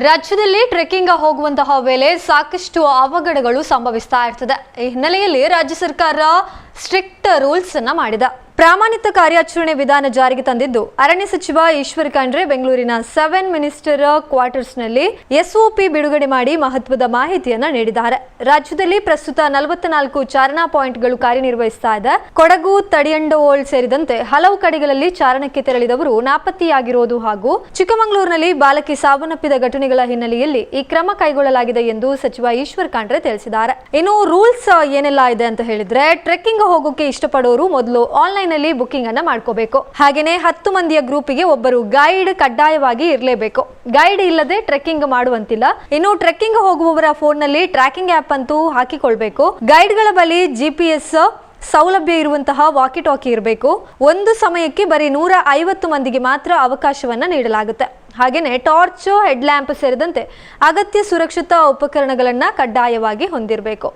ರಾಜ್ಯದಲ್ಲಿ ಟ್ರೆಕ್ಕಿಂಗ್ ಹೋಗುವಂತಹ ವೇಳೆ ಸಾಕಷ್ಟು ಅವಘಡಗಳು ಸಂಭವಿಸ್ತಾ ಇರ್ತದೆ. ಈ ಹಿನ್ನೆಲೆಯಲ್ಲಿ ರಾಜ್ಯ ಸರ್ಕಾರ ಸ್ಟ್ರಿಕ್ಟ್ ರೂಲ್ಸ್ ಅನ್ನು ಮಾಡಿದೆ. ಪ್ರಾಮಾಣಿಕ ಕಾರ್ಯಾಚರಣೆ ವಿಧಾನ ಜಾರಿಗೆ ತಂದಿದ್ದು ಅರಣ್ಯ ಸಚಿವ ಈಶ್ವರ್ ಖಂಡ್ರೆ ಬೆಂಗಳೂರಿನ 7 ಮಿನಿಸ್ಟರ್ ಕ್ವಾರ್ಟರ್ಸ್ನಲ್ಲಿ ಎಸ್ಒಪಿ ಬಿಡುಗಡೆ ಮಾಡಿ ಮಹತ್ವದ ಮಾಹಿತಿಯನ್ನ ನೀಡಿದ್ದಾರೆ. ರಾಜ್ಯದಲ್ಲಿ ಪ್ರಸ್ತುತ 44 ಚಾರಣಾ ಪಾಯಿಂಟ್ಗಳು ಕಾರ್ಯನಿರ್ವಹಿಸ್ತಾ ಇದೆ. ಕೊಡಗು, ತಡಿಯಂಡೋಳ್ ಸೇರಿದಂತೆ ಹಲವು ಕಡೆಗಳಲ್ಲಿ ಚಾರಣಕ್ಕೆ ತೆರಳಿದವರು ನಾಪತ್ತೆಯಾಗಿರೋದು ಹಾಗೂ ಚಿಕ್ಕಮಗಳೂರಿನಲ್ಲಿ ಬಾಲಕಿ ಸಾವನ್ನಪ್ಪಿದ ಘಟನೆಗಳ ಹಿನ್ನೆಲೆಯಲ್ಲಿ ಈ ಕ್ರಮ ಕೈಗೊಳ್ಳಲಾಗಿದೆ ಎಂದು ಸಚಿವ ಈಶ್ವರ್ ಖಂಡ್ರೆ ತಿಳಿಸಿದ್ದಾರೆ. ಇನ್ನು ರೂಲ್ಸ್ ಏನೆಲ್ಲ ಇದೆ ಅಂತ ಹೇಳಿದ್ರೆ, ಟ್ರೆಕ್ಕಿಂಗ್ ಹೋಗೋಕೆ ಇಷ್ಟಪಡೋರು ಮೊದಲು ಆನ್ಲೈನ್ ನಲ್ಲಿ ಬುಕಿಂಗ್ ಅನ್ನ ಮಾಡ್ಕೋಬೇಕು. ಹಾಗೇನೆ 10 ಮಂದಿಯ ಗ್ರೂಪಿಗೆ ಒಬ್ಬರು ಗೈಡ್ ಕಡ್ಡಾಯವಾಗಿ ಇರಲೇಬೇಕು. ಗೈಡ್ ಇಲ್ಲದೆ ಟ್ರೆಕ್ಕಿಂಗ್ ಮಾಡುವಂತಿಲ್ಲ. ಇನ್ನು ಟ್ರೆಕ್ಕಿಂಗ್ ಹೋಗುವವರ ಫೋನ್ ನಲ್ಲಿ ಟ್ರ್ಯಾಕಿಂಗ್ ಆಪ್ ಅಂತೂ ಹಾಕಿಕೊಳ್ಬೇಕು. ಗೈಡ್ಗಳ ಬಳಿ GPS ಸೌಲಭ್ಯ ಇರುವಂತಹ ವಾಕಿ ಟಾಕಿ ಇರಬೇಕು. ಒಂದು ಸಮಯಕ್ಕೆ ಬರೀ 150 ಮಂದಿಗೆ ಮಾತ್ರ ಅವಕಾಶವನ್ನ ನೀಡಲಾಗುತ್ತೆ. ಹಾಗೇನೆ ಟಾರ್ಚ್, ಹೆಡ್ ಲ್ಯಾಂಪ್ ಸೇರಿದಂತೆ ಅಗತ್ಯ ಸುರಕ್ಷತಾ ಉಪಕರಣಗಳನ್ನ ಕಡ್ಡಾಯವಾಗಿ ಹೊಂದಿರಬೇಕು.